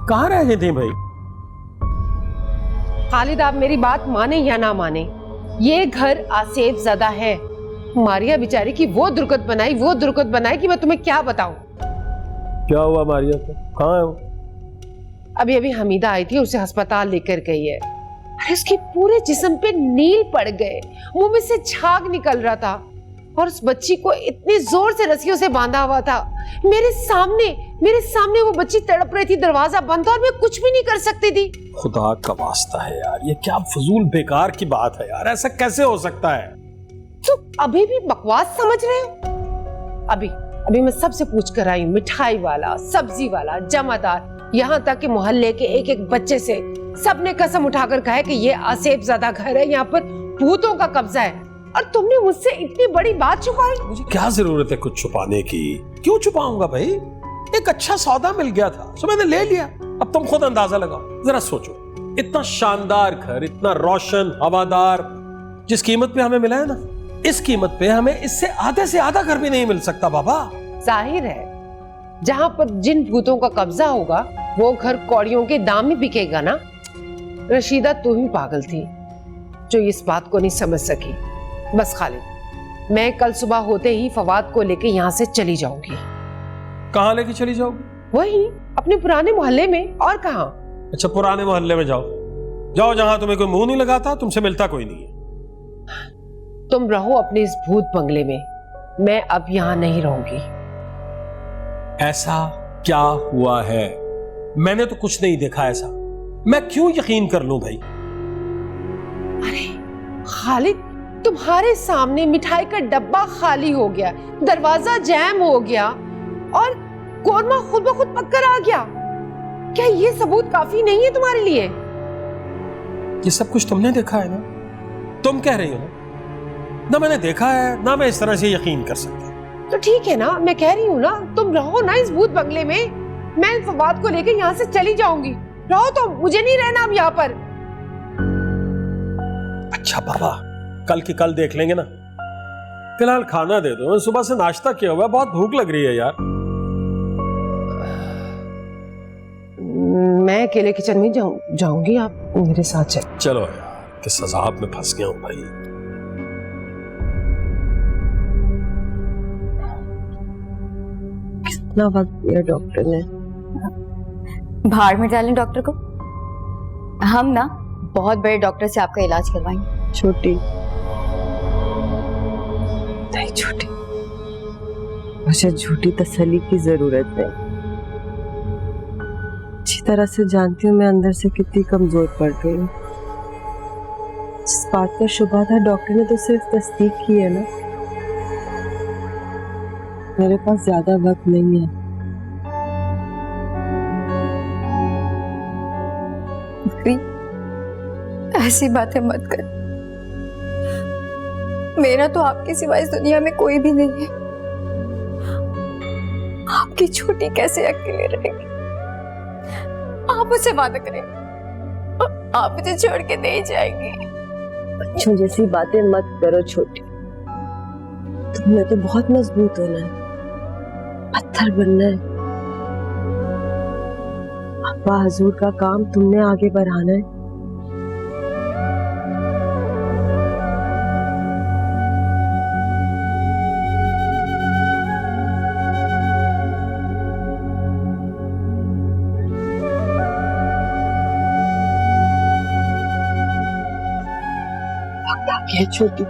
कहाँ रह गई थी भाई? खालिद, आप मेरी बात माने या ना माने, ये घर आसेफ ज़दा है। मारिया बेचारी की वो दुर्गत बनाई कि मैं तुम्हें क्या बताऊं। क्या हुआ मारिया को? कहाँ है वो? अभी अभी हमीदा आई थी, उसे अस्पताल लेकर गई है। अरे उसके पूरे जिस्म पे नील पड़ गए, मुंह में से झाग निकल रहा था और उस बच्ची को इतनी जोर से रस्सियों से बांधा हुआ था। मेरे सामने वो बच्ची तड़प रही थी, दरवाजा बंद था और मैं कुछ भी नहीं कर सकती थी। खुदा का वास्ता है यार, ये क्या फजूल बेकार की बात है यार, ऐसा कैसे हो सकता है? तो अभी भी बकवास समझ रहे हो? अभी मैं सबसे पूछ कर आई हूँ, मिठाई वाला, सब्जी वाला, जमादार, यहाँ तक कि मोहल्ले के एक एक बच्चे से सबने कसम उठाकर कहा है कि ये आसेफ ज़दा घर है, यहाँ पर भूतों का कब्जा है। और तुमने मुझसे इतनी बड़ी बात छुपाई। मुझे क्या जरूरत है कुछ छुपाने की? क्यों छुपाऊंगा भाई? एक अच्छा सौदा मिल गया था तो मैंने ले लिया। अब तुम खुद अंदाजा लगाओ, जरा सोचो, इतना शानदार घर, इतना रोशन हवादार, जिस कीमत पे हमें मिला है ना, इस कीमत पे हमें इससे आधे से आधा घर भी नहीं मिल सकता बाबा। जाहिर है जहां पर जिन भूतों का कब्जा होगा वो घर कौड़ियों के दाम में बिकेगा ना। रशीदा तू ही पागल थी जो इस बात को नहीं समझ सकी। बस खालिद, मैं कल सुबह होते ही फवाद को लेके यहाँ से चली जाऊंगी। कहाँ लेके चली जाओगी? वही अपने पुराने मोहल्ले में, और कहाँ। अच्छा, पुराने मोहल्ले में जाओ जहां तुम्हें कोई मुंह नहीं लगाता, तुमसे मिलता कोई नहीं है। तुम रहो अपने इस भूत बंगले में, मैं अब यहाँ नहीं रहूंगी। ऐसा क्या हुआ है? मैंने तो कुछ नहीं देखा ऐसा, मैं क्यों यकीन कर लूं भाई? अरे खालिद, तुम्हारे सामने मिठाई का डब्बा खाली हो गया, दरवाजा जैम हो गया और कोरमा खुद ब खुद पककर आ गया। क्या ये सबूत काफी नहीं है तुम्हारे लिए? ये सब कुछ तुमने देखा है ना? तुम कह रही हो ना मैंने देखा है, ना मैं इस तरह से यकीन कर सकता। तो ठीक है ना, मैं कह रही हूँ ना, तुम रहो ना इस भूत बंगले में, मैं फवाद को लेकर यहाँ से चली जाऊंगी। रहो तो, मुझे नहीं रहना अब यहाँ पर। अच्छा बाबा, कल की कल देख लेंगे ना, फिलहाल खाना दे दो, सुबह से नाश्ता किया हुआ है, बहुत भूख लग रही है यार। मैं अकेले किचन में जाऊंगी, आप मेरे साथ चल। चलो यार, किस अजाब में फंस गया हूं भाई। कितना वक्त दिया डॉक्टर ने? भाड़ में डालें डॉक्टर को, हम ना बहुत बड़े डॉक्टर से आपका इलाज करवाएंगे। छोटी नहीं, छोटी मुझे झूठी तसल्ली की जरूरत है। अच्छी तरह से जानती हूँ मैं अंदर से कितनी कमजोर पड़ गई हूँ। जिस बात का शुबा था डॉक्टर ने तो सिर्फ तस्दीक की है ना। मेरे पास ज्यादा वक्त नहीं है। ऐसी बातें मत कर, मेरा तो आपके सिवा इस दुनिया में कोई भी नहीं है। आपकी छोटी कैसे अकेले रहेगी? आप मुझसे वादा करें, आप मुझे छोड़ के नहीं जाएंगी। बच्चों जैसी बातें मत करो छोटी, तुमने तो बहुत मजबूत होना है, पत्थर बनना है। अब्बा हजूर का काम तुमने आगे बढ़ाना है। क्या छोटी,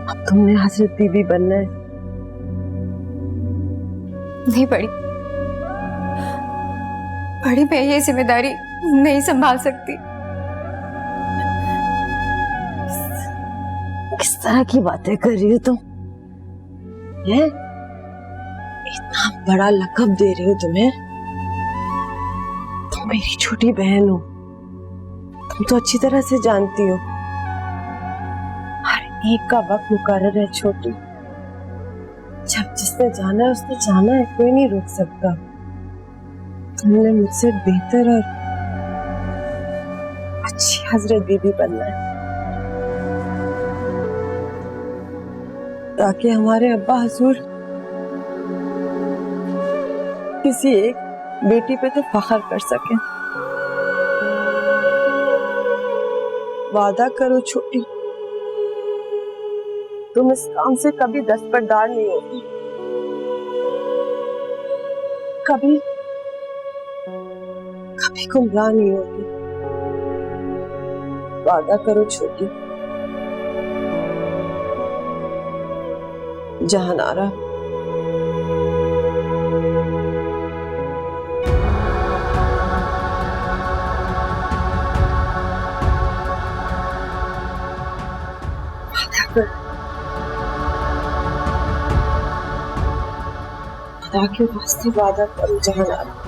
अब तुमने हजरत बीबी बनना है। नहीं बड़ी मैं ये जिम्मेदारी नहीं संभाल सकती। किस तरह की बातें कर रही हो तुम? हैं? इतना बड़ा लक़ब दे रही हो तुम्हें। तुम मेरी छोटी बहन हो, तुम तो अच्छी तरह से जानती हो हर एक का वक्त मुकर्रर है छोटी। जब जिसने जाना है उसने जाना है, कोई नहीं रोक सकता। तुमने मुझसे बेहतर और अच्छी हजरत बीबी बनना है ताकि हमारे अब्बा हजूर किसी एक बेटी पे तो फख्र कर सके। वादा करो छोटी, तुम इस काम से कभी दस्तबरदार नहीं होगी, कभी कभी गुमराह नहीं होगी। वादा करो छोटी। जहानारा, खुदा के वास्ते वादा करो जहानारा।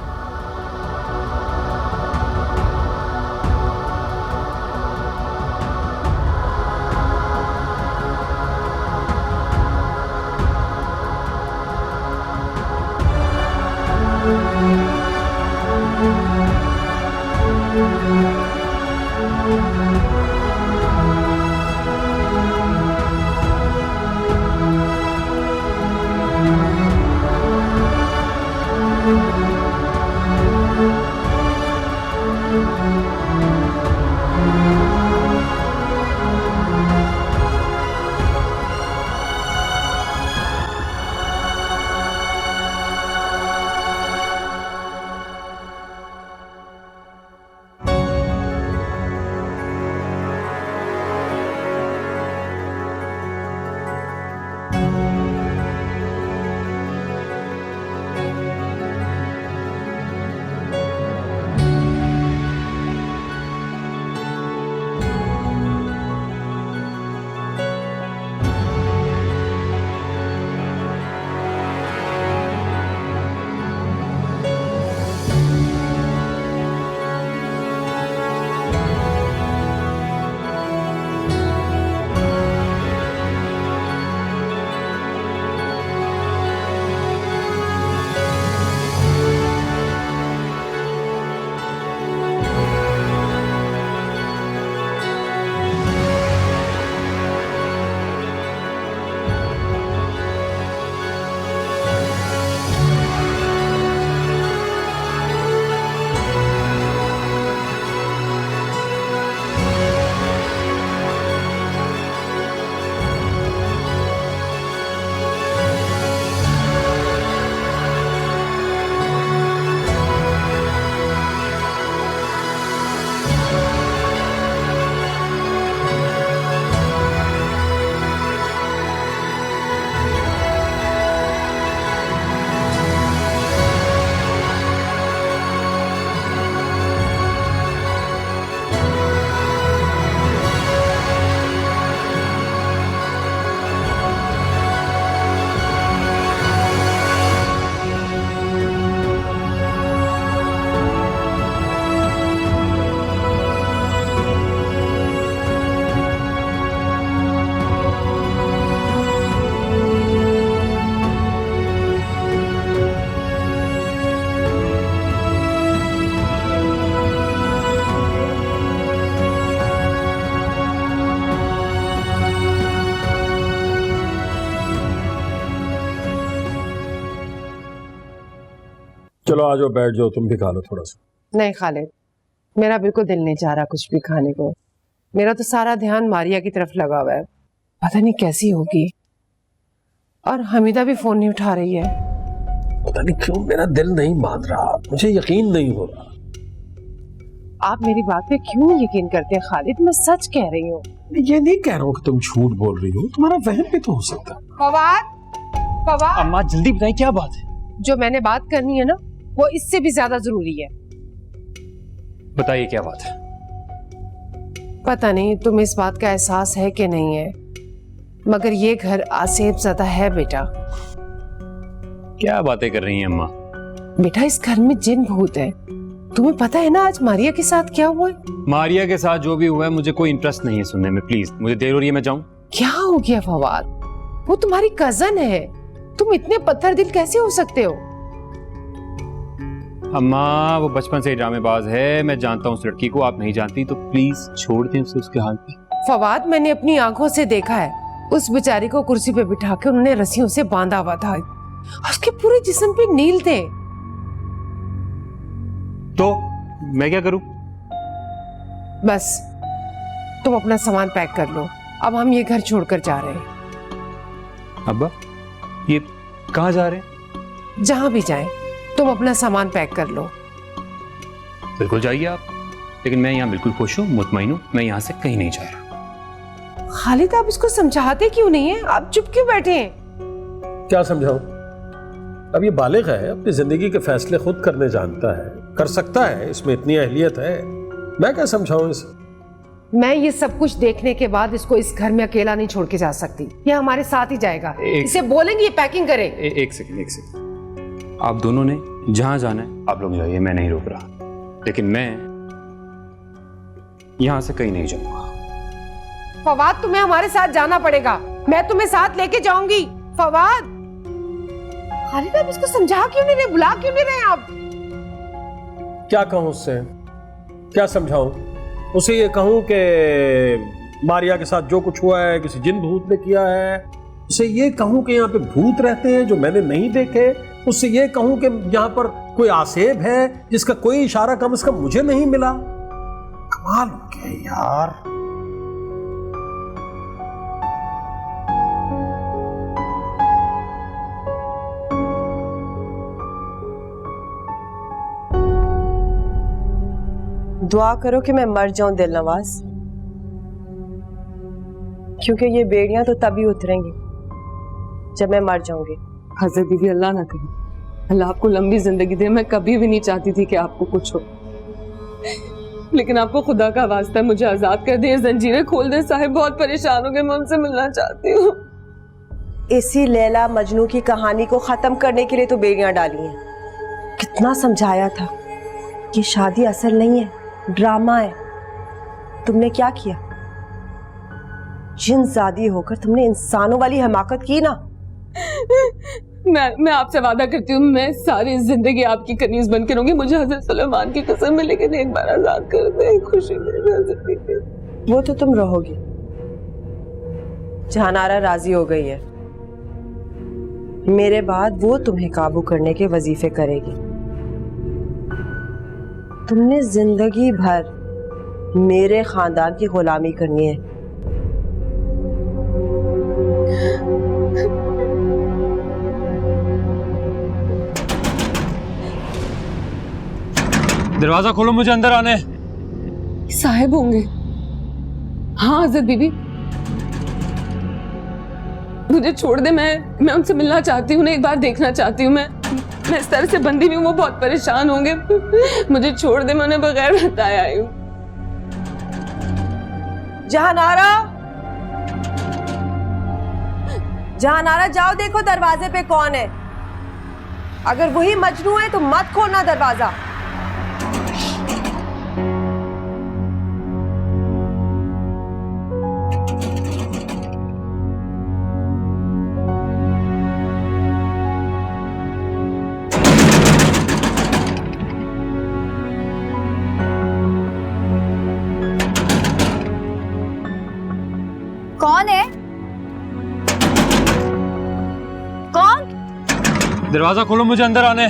चलो आ जाओ, बैठ जाओ, तुम भी खा लो थोड़ा सा। नहीं खालिद, मेरा बिल्कुल दिल नहीं चाह रहा कुछ भी खाने को। मेरा तो सारा ध्यान मारिया की तरफ लगा हुआ है, पता नहीं कैसी होगी। और हमीदा भी फोन नहीं उठा रही है। पता नहीं क्यों मेरा दिल नहीं मान रहा, मुझे यकीन नहीं हो रहा। आप मेरी बात पे क्यों यकीन करते हैं खालिद? मैं सच कह रही हूँ। ये नहीं कह रहा हूँ कि तुम झूठ बोल रही हो, तुम्हारा वहम भी तो हो सकता है। फवाद, अम्मा जल्दी बताइए क्या बात है। जो मैंने बात करनी है ना, वो इससे भी ज्यादा जरूरी है। बताइए क्या बात है। पता नहीं तुम्हें इस बात का एहसास है कि नहीं है, मगर ये घर आसेब ज़्यादा है बेटा। क्या बातें कर रही हैं अम्मा? बेटा इस घर में जिन भूत है। तुम्हें पता है ना आज मारिया के साथ क्या हुआ है? मारिया के साथ जो भी हुआ है मुझे कोई इंटरेस्ट नहीं है सुनने में, प्लीज मुझे देर हो रही है, मैं जाऊं। क्या हो गया फवाद? वो तुम्हारी कजन है, तुम इतने पत्थर दिल कैसे हो सकते हो? अम्मा वो बचपन से ही ड्रामेबाज है, मैं जानता हूँ उस लड़की को, आप नहीं जानती, तो प्लीज छोड़ दें उसे उसके हाल पे। फवाद मैंने अपनी आंखों से देखा है, उस बेचारी को कुर्सी पे बिठा के उन्होंने रस्सियों से बांधा हुआ था। उसके पूरे जिस्म पे नील थे। तो मैं क्या करूं? बस तुम अपना सामान पैक कर लो, अब हम ये घर छोड़कर जा रहे हैं। अब्बा ये कहाँ जा रहे हैं? जहां भी जाएं, तुम अपना सामान पैक कर लो। बिल्कुल जाइए आप, लेकिन मैं यहाँ बिल्कुल खुश हूँ, मुतमईन हूँ, मैं यहाँ से कहीं नहीं जा रहा। खालिद आप इसको समझाते क्यों नहीं है? आप चुप क्यों बैठे हैं? क्या समझाऊं? अब ये बालिग है, अपनी जिंदगी के फैसले खुद करने जानता है, कर सकता है, इसमें इतनी अहलियत है। मैं क्या समझाऊं इसे? मैं ये सब कुछ देखने के बाद इसको इस घर में अकेला नहीं छोड़ के जा सकती। ये हमारे साथ ही जाएगा। इसे बोलेंगे ये पैकिंग करे। एक सेकंड। आप दोनों ने जहां जाना है आप लोग जाइए, मैं नहीं रोक रहा, लेकिन मैं यहां से कहीं नहीं जाऊंगा। फवाद तुम्हें हमारे साथ जाना पड़ेगा, मैं तुम्हें साथ लेके जाऊंगी। फवाद, खालिद आप इसको समझा क्यों नहीं रहे, बुला क्यों नहीं रहे आप? क्या कहूं उससे? क्या समझाऊं उसे? ये कहूं कि मारिया के साथ जो कुछ हुआ है किसी जिन भूत ने किया है? उसे ये कहूं कि यहाँ पे भूत रहते हैं जो मैंने नहीं देखे? उससे ये कहूं कि यहाँ पर कोई आसेब है जिसका कोई इशारा कम से कम मुझे नहीं मिला? कमाल हो गया यार। दुआ करो कि मैं मर जाऊं दिलनवाज, क्योंकि ये बेड़ियां तो तभी उतरेंगी जब मैं मर जाऊंगी। हजरत बीबी, अल्लाह ना करे, अल्लाह आपको लंबी जिंदगी दे। मैं कभी भी नहीं चाहती थी कि आपको कुछ हो, लेकिन आपको खुदा का वास्ता है मुझे आजाद कर दे, जंजीरें खोल दे। साहिब बहुत परेशान हो गए, मैं उनसे मिलना चाहती हूँ। इसी लैला मजनू की कहानी को खत्म करने के लिए तो बेड़ियां डाली हैं। कितना समझाया था कि शादी असल नहीं है, ड्रामा है। तुमने क्या किया? जिनजादी होकर तुमने इंसानों वाली हमाकत की ना। मैं आपसे वादा करती हूँ, मैं सारी जिंदगी आपकी कनीज बन के रहूंगी। मुझे हजरत सुलेमान की कसम है, लेकिन एक बार आजाद कर दे, खुशी दे दे हजरत बीबी। वो तो तुम रहोगी। जहानारा राजी हो गई है, मेरे बाद वो तुम्हें काबू करने के वजीफे करेगी। तुमने जिंदगी भर मेरे खानदान की गुलामी करनी है। दरवाजा खोलो, मुझे अंदर आने। साहिब होंगे। हाँ हजरत बीबी, मुझे छोड़ दे, मैं उनसे मिलना चाहती हूँ, एक बार देखना चाहती हूँ। मैं इस तरह से बंदी भी हूँ, वो बहुत परेशान होंगे। मुझे छोड़ दे, मैं उन्हें बगैर बताए आई हूँ। जहानारा, जहानारा जाओ देखो दरवाजे पे कौन है। अगर वही मजनू है तो मत खोलना दरवाजा। कौन है? कौन? दरवाजा खोलो, मुझे अंदर आने।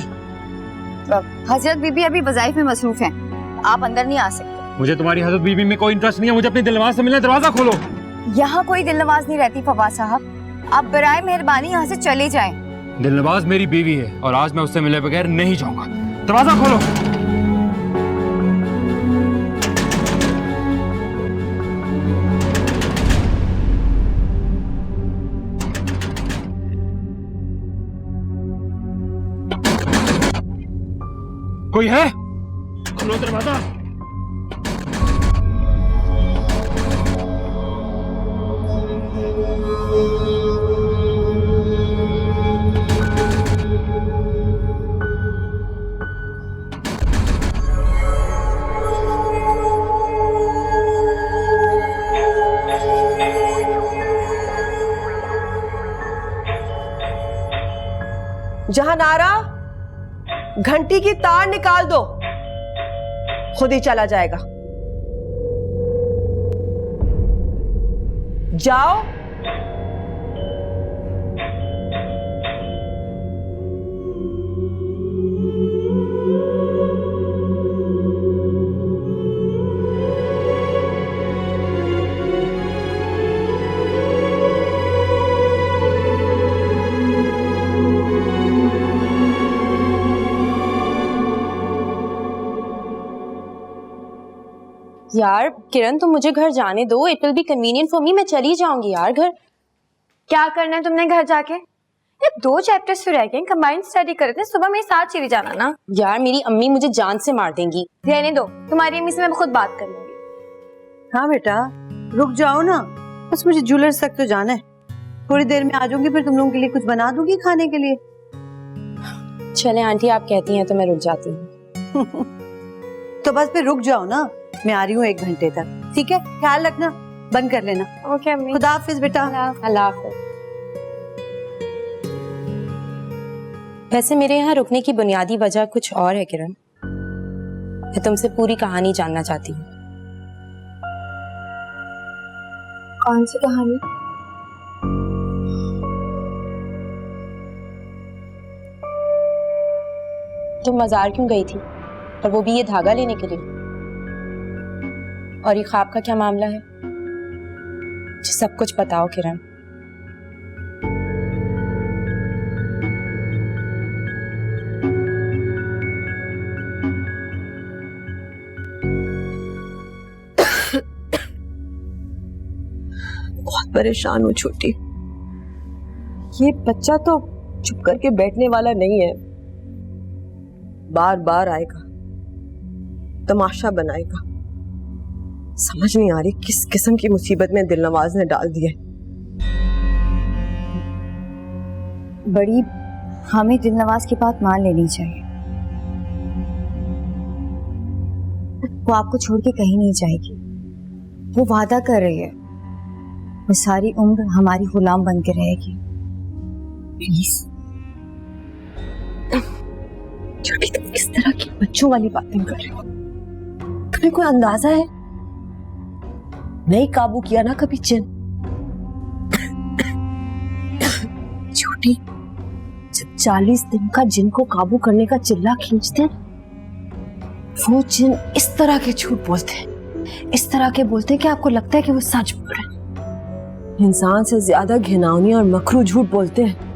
हजरत बीबी अभी वज़ाइफ में मसरूफ हैं, आप अंदर नहीं आ सकते। मुझे तुम्हारी हजरत बीबी में कोई इंटरेस्ट नहीं है, मुझे अपनी दिलनवाज से मिलना। दरवाजा खोलो। यहाँ कोई दिलनवाज नहीं रहती फवाद साहब, आप बराए मेहरबानी यहाँ से चले जाएं। दिलनवाज मेरी बीवी है और आज मैं उससे मिले बगैर नहीं जाऊंगा। दरवाजा खोलो। कोई है? खोलो दरवाजा। जहानारा, घंटी की तार निकाल दो, खुद ही चला जाएगा। जाओ। यार किरण तुम मुझे घर जाने दो, it will be convenient for me, मैं चली जाऊंगी यार घर। क्या करना है तुमने घर जाके? ये 2 चैप्टर्स फिर रह गए, कंबाइंड स्टडी करते हैं, सुबह मेरे साथ चली जाना ना। यार मेरी अम्मी मुझे जान से मार देंगी। रहने दो, तुम्हारी अम्मी से मैं खुद बात कर लूंगी। हाँ बेटा रुक जाओ ना, बस मुझे ज्वेलर्स तक तो जाना है, थोड़ी देर में आ जाऊंगी, फिर तुम लोगों के लिए कुछ बना दूंगी खाने के लिए। चले आंटी आप कहती हैं तो मैं रुक जाती हूँ। तो बस फिर रुक जाओ ना, मैं आ रही हूँ 1 घंटे तक, ठीक है? ख्याल रखना, बंद कर लेना। ओके अम्मी, खुदा हाफिज बेटा। अल्लाह हाफिज। वैसे मेरे यहाँ रुकने की बुनियादी वजह कुछ और है किरण, मैं तुमसे पूरी कहानी जानना चाहती हूँ। कौन सी कहानी? तुम मजार क्यों गई थी, और वो भी ये धागा लेने के लिए? और ये ख्वाब का क्या मामला है? मुझे सब कुछ बताओ किरण। बहुत परेशान हूँ छोटी, ये बच्चा तो चुप करके बैठने वाला नहीं है, बार बार आएगा, तमाशा बनाएगा। समझ नहीं आ रही किस किस्म की मुसीबत में दिलनवाज ने डाल दिया। बड़ी हमें दिलनवाज की बात मान लेनी चाहिए, वो आपको छोड़ के कहीं नहीं जाएगी। वो वादा कर रही है वो सारी उम्र हमारी गुलाम बन के रहेगी। प्लीज छोटी, तुम किस तरह की बच्चों वाली बातें कर रहे हो? तुम्हें कोई अंदाजा है? नहीं काबू किया ना कभी जिन। छोटी, जब 40 दिन का जिन को काबू करने का चिल्ला खींचते हैं, वो जिन इस तरह के झूठ बोलते हैं, इस तरह के बोलते हैं कि आपको लगता है कि वो सच बोल रहे हैं। इंसान से ज्यादा घिनौनी और मकरू झूठ बोलते हैं।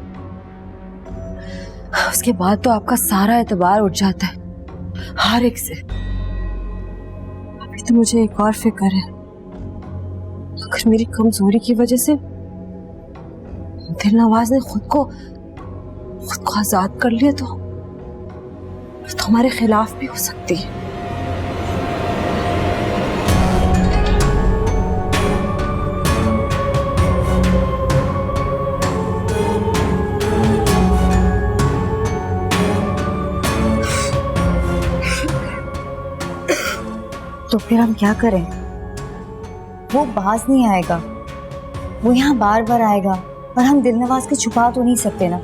उसके बाद तो आपका सारा एतबार उठ जाता है हर एक से। अभी तो मुझे एक और फिक्र है, अगर मेरी कमजोरी की वजह से दिलनवाज ने खुद को आजाद कर लिया तो हमारे खिलाफ भी हो सकती है। तो फिर हम क्या करें? वो बाज नहीं आएगा, वो यहाँ बार बार आएगा, और हम दिलनवाज को छुपा तो नहीं सकते ना,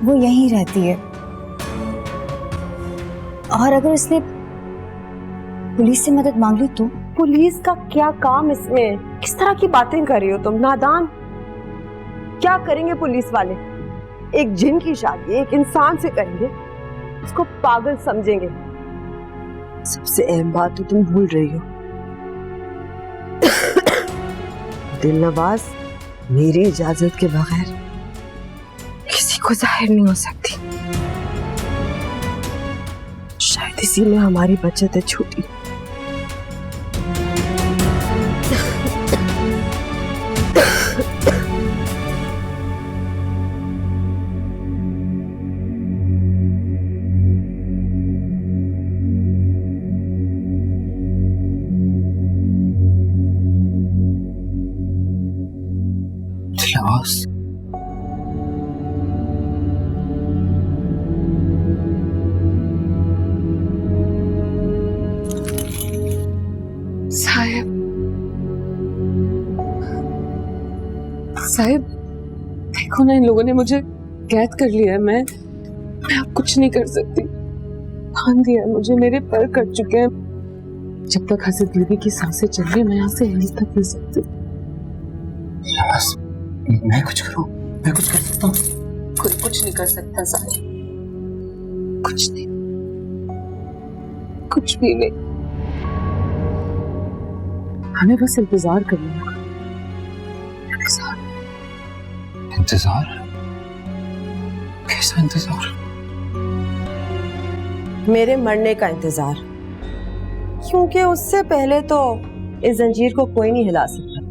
वो यहीं रहती है। और अगर उसने पुलिस से मदद मांग ली तो? पुलिस का क्या काम इसमें? किस तरह की बातें कर रही हो तुम, नादान? क्या करेंगे पुलिस वाले? एक जिन की शादी एक इंसान से करेंगे, उसको पागल समझेंगे। सबसे अहम बात तो तुम भूल रही हो, दिलनवाज मेरी इजाजत के बगैर किसी को जाहिर नहीं हो सकती। शायद इसी में हमारी बचत है छोटी। साहिब देखो ना, इन लोगों ने मुझे कैद कर लिया है, मैं अब कुछ नहीं कर सकती। बांध दिया है मुझे, मेरे पैर कट चुके हैं। जब तक हसरत बीबी की सांसें चल रही, मैं यहाँ से यहीं तक नहीं सकती। बस मैं कुछ करूं, मैं कुछ कर सकता हूँ? खुद कुछ नहीं कर सकता साहिब, कुछ नहीं, कुछ भी नहीं। हमें बस इंतजार करना होगा। इंतजार? कैसा इंतजार? मेरे मरने का इंतजार। क्योंकि उससे पहले तो इस जंजीर को कोई नहीं हिला सकता।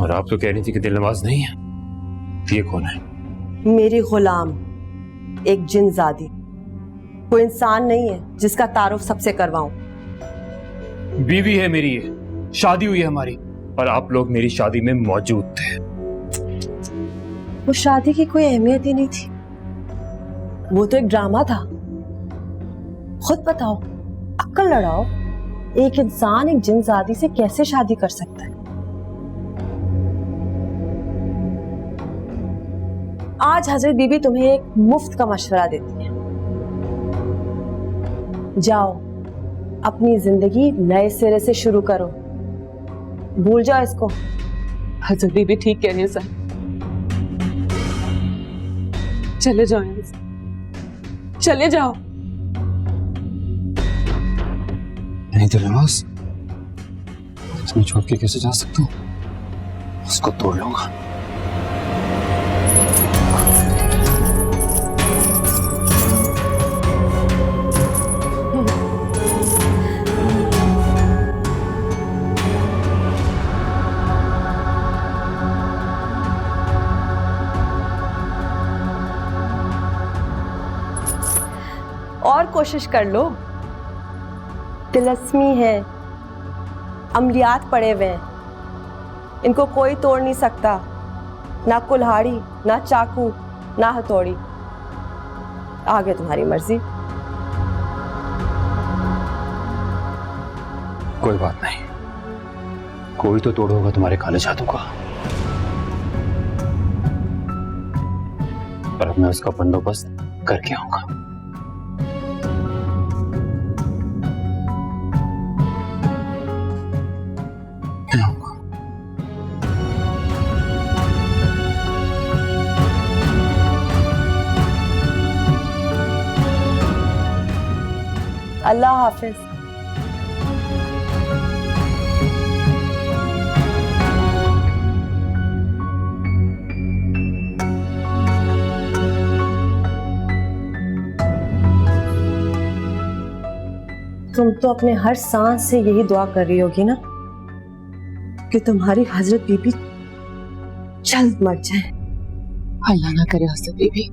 और आप तो कह रही थी कि दिलनवाज नहीं है। ये कौन है? मेरी गुलाम, एक जिनजादी। कोई इंसान नहीं है जिसका तारुफ सबसे करवाऊं। बीवी है मेरी, ये शादी हुई है हमारी, और आप लोग मेरी शादी में मौजूद थे। वो शादी की कोई अहमियत ही नहीं थी, वो तो एक ड्रामा था। खुद बताओ, अक्ल लड़ाओ, एक इंसान एक जिनजादी से कैसे शादी कर सकता है? आज हजरत बीबी तुम्हें एक मुफ्त का मशवरा देती है। जाओ, अपनी जिंदगी नए सिरे से शुरू करो, भूल जाओ इसको। हजरत बीबी ठीक कह रही है सर, चले जाओ यहाँ से, चले जाओ। नहीं दिलनवाज, इसमें छोड़ के कैसे जा सकता हूँ? उसको तोड़ लूंगा। और कोशिश कर लो। तिलस्मी है, अमलियात पड़े हुए हैं, इनको कोई तोड़ नहीं सकता। ना कुल्हाड़ी, ना चाकू, ना हथौड़ी। आगे तुम्हारी मर्जी। कोई बात नहीं, कोई तो तोड़ होगा तुम्हारे काले जादू का, पर अब मैं उसका बंदोबस्त करके आऊंगा। अल्लाह हाफिज। तुम तो अपने हर सांस से यही दुआ कर रही होगी ना कि तुम्हारी हजरत बीबी जल्द मर जाए। अल्लाह ना करे हजरत बीबी,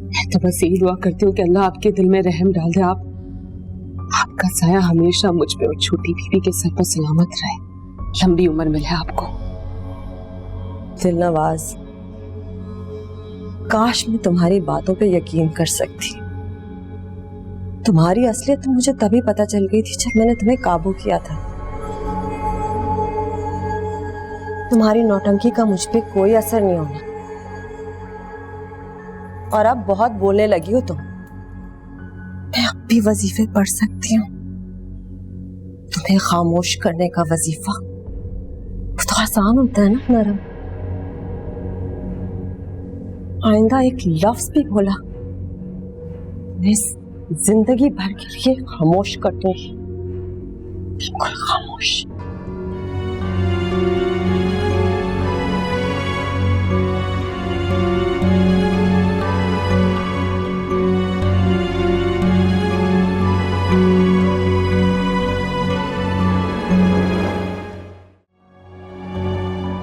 मैं तो बस यही दुआ करती हूँ कि अल्लाह आपके दिल में रहम डाल दे। आपका साया हमेशा मुझ पे और छोटी बीबी के सर पर सलामत रहे, लंबी उम्र मिले आपको। दिलनवाज, काश मैं तुम्हारी बातों पे यकीन कर सकती। तुम्हारी असलियत तो मुझे तभी पता चल गई थी जब मैंने तुम्हें काबू किया था। तुम्हारी नौटंकी का मुझ पे कोई असर नहीं होना। और अब बहुत बोलने लगी हो तुम। मैं अब भी वजीफे पढ़ सकती हूँ। तुम्हें खामोश करने का वजीफा तो आसान होता है ना नरम। आइंदा एक लफ्ज भी बोला मैं जिंदगी भर के लिए खामोश कर दूंगी, बिल्कुल खामोश।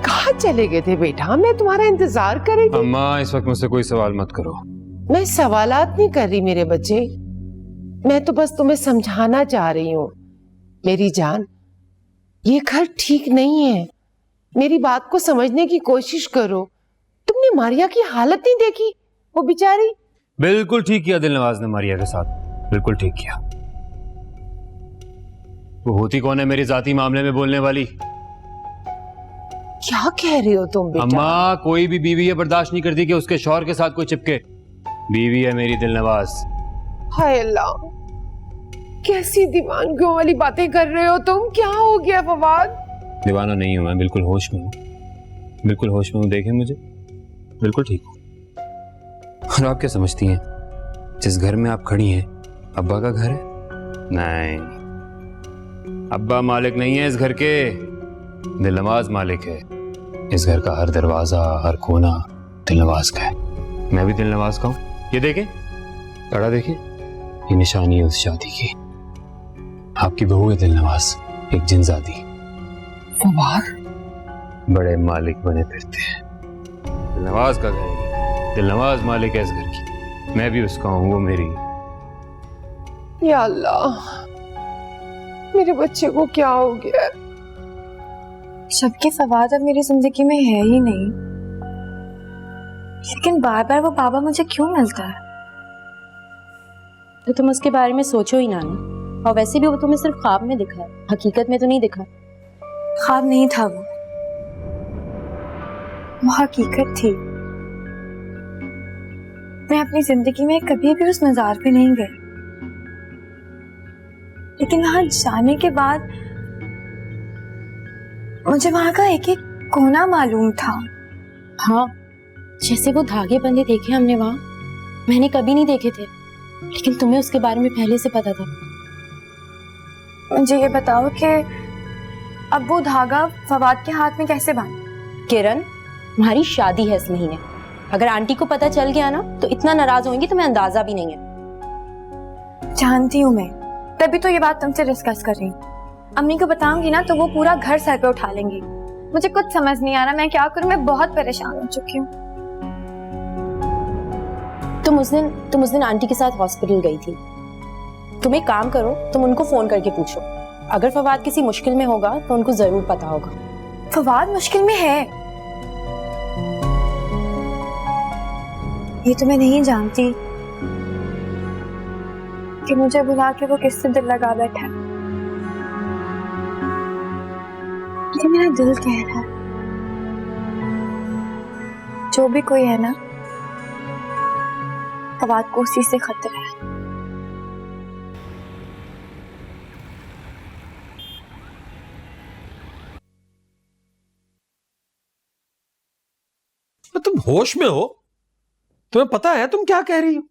कहाँ चले गए थे बेटा? मैं तुम्हारा इंतजार कर रही थी। अम्मा, इस वक्त मुझसे कोई सवाल मत करो। मैं सवालात नहीं कर रही मेरे बच्चे, मैं तो बस तुम्हें समझाना चाह रही हूँ। मेरी जान, ये घर ठीक नहीं है, मेरी बात को समझने की कोशिश करो। तुमने मारिया की हालत नहीं देखी? वो बेचारी। बिल्कुल ठीक किया दिलनवाज ने मारिया के साथ, बिल्कुल ठीक किया। वो होती कौन है मेरी जाती मामले में बोलने वाली? क्या कह रहे हो तुम बेटा? अम्मा, कोई भी बीवी ये बर्दाश्त नहीं करती कि उसके शौहर के साथ कोई चिपके। बीवी है मेरी दिलनवाज। हाय अल्लाह, कैसी दीवानगियों वाली बातें कर रहे हो तुम? क्या हो गया फवाद? दीवाना नहीं हूं मैं, बिल्कुल होश में हूँ, बिल्कुल होश में हूँ। देखें मुझे, बिल्कुल ठीक हूँ। और आप क्या समझती हैं, जिस घर में आप खड़ी हैं अब्बा का घर है? नहीं, अब्बा मालिक नहीं है इस घर के, दिलनवाज मालिक है। इस घर का हर दरवाजा, हर कोना दिलनवाज का है। मैं भी दिलनवाज का हूँ। ये देखें, कड़ा देखिए, ये निशानी है उस शादी की। आपकी बहू है दिलनवाज, एक जिनजादी। फवाद, बड़े मालिक बने फिरते हैं। दिलनवाज का घर है, दिलनवाज मालिक है इस घर की। मैं भी उसका हूँ, वो मेरी। या अल्लाह, मेरे बच्चे को क्या हो गया? जबकि फवाद अब मेरी जिंदगी में है ही नहीं, लेकिन बार बार वो बाबा मुझे क्यों मिलता है? तो तुम उसके बारे में सोचो ही ना। और वैसे भी वो तुम्हें सिर्फ ख्वाब में दिखा है, हकीकत में तो नहीं दिखा। ख्वाब नहीं था वो हकीकत थी। मैं अपनी जिंदगी में कभी भी उस मज़ार पे नहीं गई, लेकिन वहां जाने के बाद मुझे वहां का एक एक कोना मालूम था। हाँ, जैसे वो धागे बंधे देखे हमने वहां, मैंने कभी नहीं देखे थे, लेकिन तुम्हें उसके बारे में पहले से पता था। मुझे ये बताओ कि अब वो धागा फवाद के हाथ में कैसे बांधा? किरण, तुम्हारी शादी है इस महीने। अगर आंटी को पता चल गया ना तो इतना नाराज होंगी तुम्हें अंदाजा भी नहीं है। जानती हूँ मैं, तभी तो ये बात तुमसे डिस्कस कर रही हूँ। अम्मी को बताऊंगी ना तो वो पूरा घर सर पे उठा लेंगी। मुझे कुछ समझ नहीं आ रहा मैं क्या करूँ, मैं बहुत परेशान हो चुकी हूँ। तुम उस दिन आंटी के साथ हॉस्पिटल गई थी। तुम एक काम करो, तुम उनको फोन करके पूछो। अगर फवाद किसी मुश्किल में होगा तो उनको जरूर पता होगा। फवाद मुश्किल में है ये तो मैं नहीं जानती कि मुझे बुला के वो किससे दिल लगा बैठा है, लेकिन मेरा दिल कह रहा है जो भी कोई है ना, फवाद को उसी से खतरा है। तुम होश में हो? तुम्हें पता है तुम क्या कह रही हो?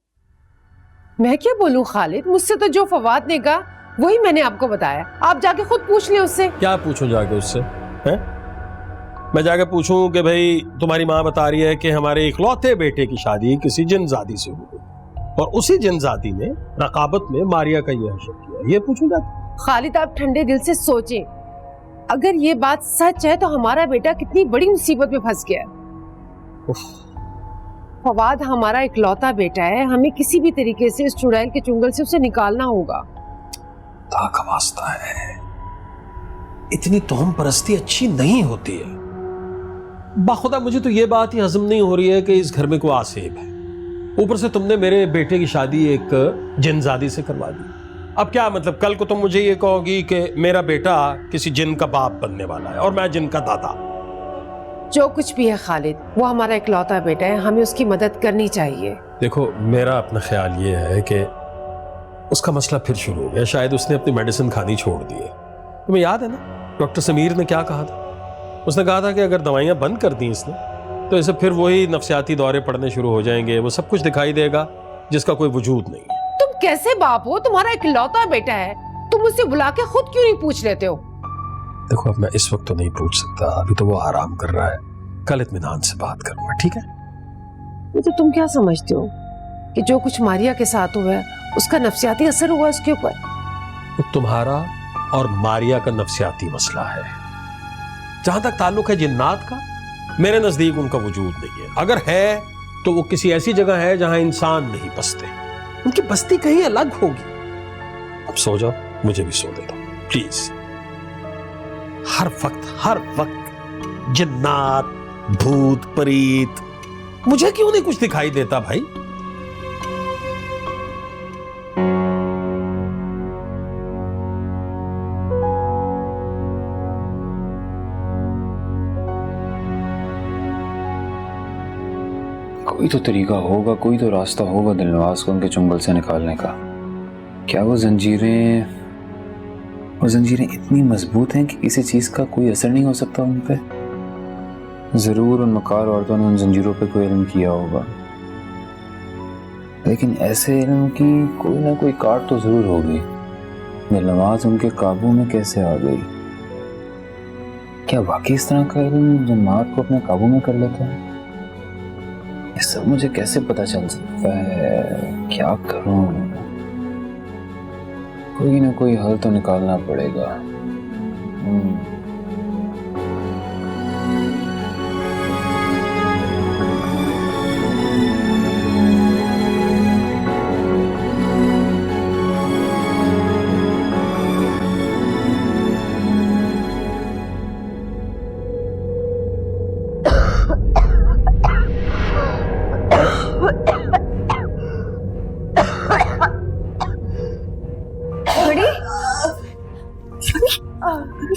मैं क्या बोलूं खालिद, मुझसे तो जो फवाद ने कहा वही मैंने आपको बताया। आप जाके खुद पूछ लें उससे। क्या पूछूं जाके उससे? हैं? मैं जाके पूछूं कि भाई तुम्हारी माँ बता रही है कि हमारे इकलौते बेटे की शादी किसी जिनजादी से हुई और उसी जिनजादी ने रकाबत में मारिया का ये हशर किया, ये पूछूं जाके? खालिद, आप ठंडे दिल से सोचें, अगर ये बात सच है तो हमारा बेटा कितनी बड़ी मुसीबत में फंस गया। फवाद हमारा इकलौता बेटा है, हमें किसी भी तरीके से इस चुड़ैल के चुंगल से उसे निकालना होगा। का वास्ता है, इतनी तोहम परस्ती अच्छी नहीं होती है। बाखुदा मुझे तो ये बात ही हजम नहीं हो रही है कि इस घर में कोई आसेब है। ऊपर से तुमने मेरे बेटे की शादी एक जिनजादी से करवा दी। अब क्या मतलब, कल को तुम मुझे ये कहोगी कि मेरा बेटा किसी जिन का बाप बनने वाला है और मैं जिन का दादा। जो कुछ भी है खालिद, वो हमारा इकलौता बेटा है, हमें उसकी मदद करनी चाहिए। देखो, मेरा अपना ख्याल ये है कि उसका मसला फिर शुरू हो गया। शायद उसने अपनी मेडिसिन खानी छोड़ दी है। तुम्हें याद है ना डॉक्टर समीर ने क्या कहा था? उसने कहा था कि अगर दवाइयां बंद कर दी इसने तो इसे फिर वही नफ्सियाती दौरे पड़ने शुरू हो जाएंगे, वो सब कुछ दिखाई देगा जिसका कोई वजूद नहीं है। तुम कैसे बाप हो? तुम्हारा इकलौता बेटा है, तुम उसे बुला के खुद क्यों नहीं पूछ लेते हो? देखो, अब मैं इस वक्त तो नहीं पूछ सकता, अभी तो वो आराम कर रहा है। कल इत्मीनान से बात करूंगा, ठीक है? ये तो तुम क्या समझते हो कि जो कुछ मारिया के साथ हुआ है उसका नफ्सियाती असर हुआ उसके ऊपर? तो तुम्हारा और मारिया का नफ्सियाती मसला है। जहां तक ताल्लुक है जिन्नात का, मेरे नजदीक उनका वजूद नहीं है। अगर है तो वो किसी ऐसी जगह है जहां इंसान नहीं बसते। उनकी बस्ती कहीं अलग होगी। अब सो जाओ, मुझे भी सो दे दो प्लीज। हर वक्त जिन्नात, भूत, परीत, मुझे क्यों नहीं कुछ दिखाई देता भाई? कोई तो तरीका होगा, कोई तो रास्ता होगा दिलनवाज को उनके चुंगल से निकालने का। क्या वो जंजीरें इतनी मजबूत हैं कि किसी चीज का कोई असर नहीं हो सकता उन पे? जरूर उन मकार औरतों ने उन जंजीरों पे कोई इल्म किया होगा, लेकिन ऐसे इल्म की कोई ना कोई काट तो जरूर होगी। दिलनवाज उनके काबू में कैसे आ गई? क्या वाकई इस तरह का इल्म जन्नात को अपने काबू में कर लेता है? ये सब मुझे कैसे पता चल सकता है? क्या करूं? कोई ना कोई हल तो निकालना पड़ेगा।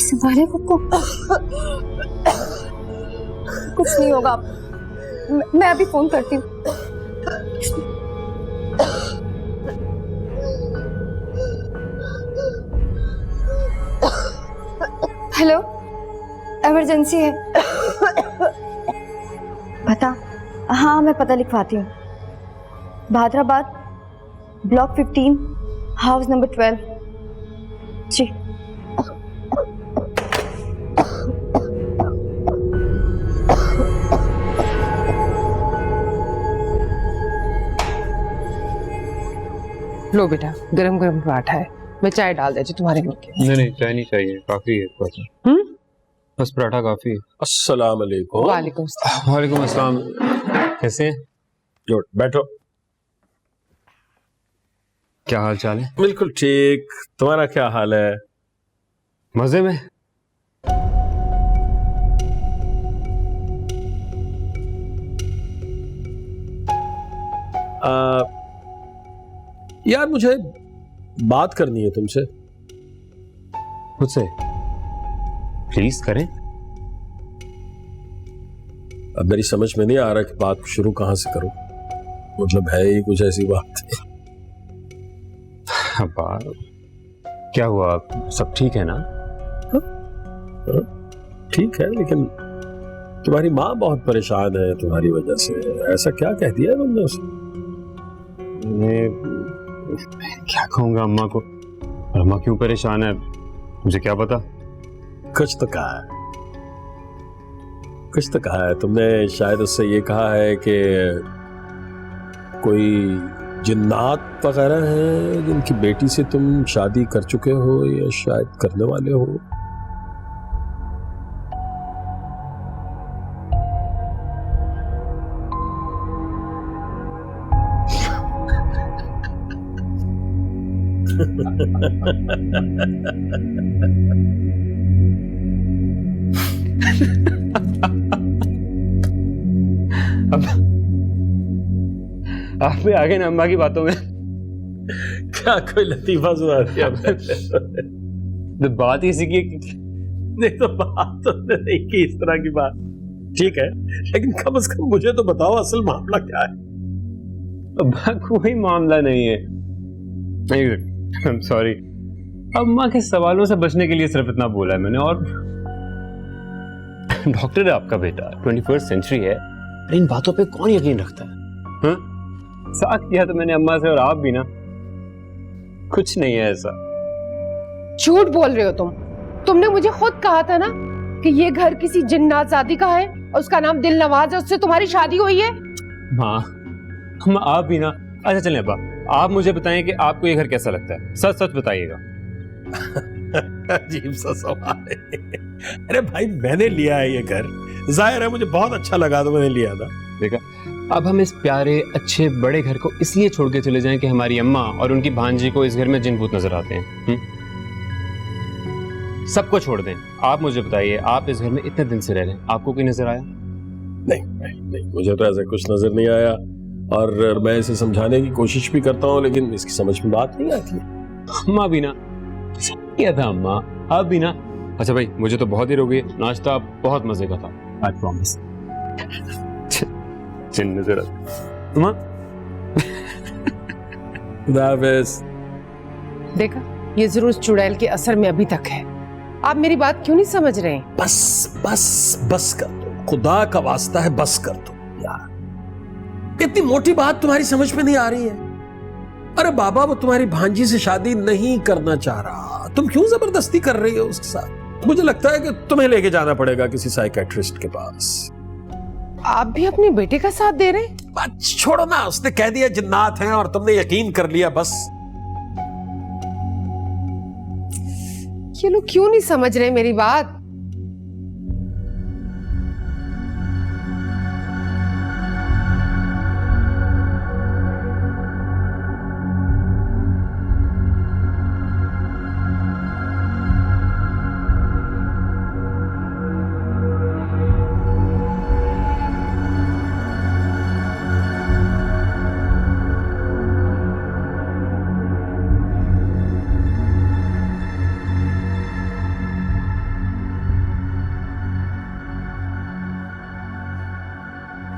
संभाले खुद को, कुछ नहीं होगा। मैं अभी फोन करती हूँ। हेलो, इमरजेंसी है। पता? हाँ, मैं पता लिखवाती हूँ। Bhadrabad, block 15, house number 12। जी। लो बेटा, गरम गरम पराठा है, मैं चाय डाल देती तुम्हारे मुंह के। नहीं, चाय नहीं चाहिए, काफी है। बस पराठा काफी है। अस्सलाम वालेकुम। वालेकुम सलाम। वालेकुम अस्सलाम। कैसे हैं? गुड, बैठो। क्या हाल चाल है? बिल्कुल ठीक। तुम्हारा क्या हाल है? मजे में। यार मुझे बात करनी है तुमसे। मुझसे? प्लीज करें। अब मेरी समझ में नहीं आ रहा कि बात शुरू कहां से करूं। मतलब है ही कुछ ऐसी बात। क्या हुआ? सब ठीक है ना? ठीक है, लेकिन तुम्हारी माँ बहुत परेशान है तुम्हारी वजह से। ऐसा क्या कह दिया तुमने उसे? क्या कहूंगा अम्मा को? और अम्मा क्यों परेशान है मुझे क्या पता। कुछ तो कहा है, कुछ तो कहा है तुमने। शायद उससे ये कहा है कि कोई जिन्नात वगैरह हैं जिनकी बेटी से तुम शादी कर चुके हो या शायद करने वाले हो। आप भी आगे ना अम्मा की बातों में। क्या कोई लतीफा सुना दिया? तो बात ही इसी की। नहीं तो बात तो नहीं की इस तरह की बात। ठीक है, लेकिन कम से कम मुझे तो बताओ असल मामला क्या है। अम्मा कोई मामला नहीं है। सॉरी, अम्मा के सवालों से बचने के लिए सिर्फ इतना बोला है मैंने। और डॉक्टर है आपका बेटा, 21st सेंचुरी है, इन बातों पे कौन यकीन रखता है? साथ किया तो मैंने अम्मा से, और आप भी ना। कुछ नहीं है ऐसा। झूठ बोल रहे हो तुम। तुमने मुझे खुद कहा था ना कि ये घर किसी जिन्नातजादी का है और उसका नाम दिलनवाज है, उससे तुम्हारी शादी हुई है। हाँ, हम आप भी ना। अच्छा चलें अब्बा, आप मुझे बताएं कि आपको ये घर कैसा लगता है। सच सच बताइएगा। अजीब सा सवाल है। अरे भाई, मैंने लिया है ये घर, जाहिर है मुझे बहुत अच्छा लगा तो मैंने लिया था। देखा, अब हम इस प्यारे अच्छे बड़े घर को इसलिए छोड़ के चले जाएं कि हमारी अम्मा और उनकी भांजी को इस घर में जिन भूत नजर आते हैं। सबको छोड़ दें। आप मुझे बताइए, आप इस घर में इतने दिन से रह रहे हैं, आपको कोई नजर आया? नहीं, मुझे तो ऐसा कुछ नजर नहीं आया। और मैं इसे समझाने की कोशिश भी करता हूँ, लेकिन इसकी समझ में बात नहीं आती। अम्मा भी ना किया था। अम्मा आप भी ना। अच्छा भाई, मुझे तो बहुत देर हो गई। नाश्ता बहुत मजे का था, आई प्रॉमिस। चिन्ह नजर अम्मा। देखा, ये जरूर चुड़ैल के असर में अभी तक है। आप मेरी बात क्यों नहीं समझ रहे हैं? बस बस बस कर दो, खुदा का वास्ता है, बस कर दो यार। इतनी मोटी बात तुम्हारी समझ में नहीं आ रही है। अरे बाबा, वो तुम्हारी भांजी से शादी नहीं करना चाह रहा, तुम क्यों जबरदस्ती कर रही हो उसके साथ? मुझे लगता है कि तुम्हें लेके जाना पड़ेगा किसी साइकेट्रिस्ट के पास। आप भी अपने बेटे का साथ दे रहे हैं? बात छोड़ो ना, उसने कह दिया जिन्नात हैं और तुमने यकीन कर लिया बस। ये लोग क्यों नहीं समझ रहे मेरी बात?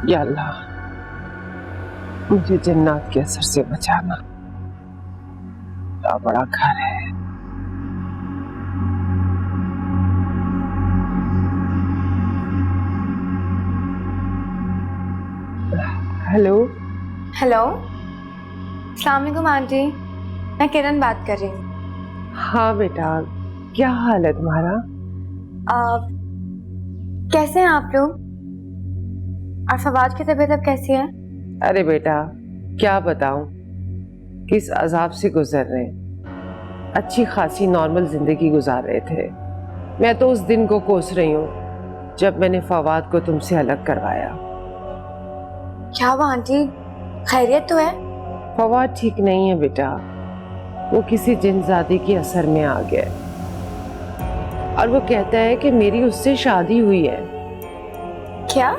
या अल्लाह, मुझे जिन्नात के असर से बचाना। क्या बड़ा घर है। हेलो। हेलो, अस्सलाम वालेकुम आंटी, मैं किरण बात कर रही हूँ। हाँ बेटा, क्या हाल है तुम्हारा? कैसे हैं आप लोग? और फवाद की तबीयत अब कैसी है? अरे बेटा, क्या बताऊं किस अजाब से गुजर रहे हैं। अच्छी खासी नॉर्मल जिंदगी गुजार रहे थे। मैं तो उस दिन को कोस रही हूँ जब मैंने फवाद को तुमसे अलग करवाया। क्या हुआ आंटी, खैरियत तो है? फवाद ठीक नहीं है बेटा, वो किसी जिनजादी के असर में आ गया और वो कहता है कि मेरी उससे शादी हुई है। क्या?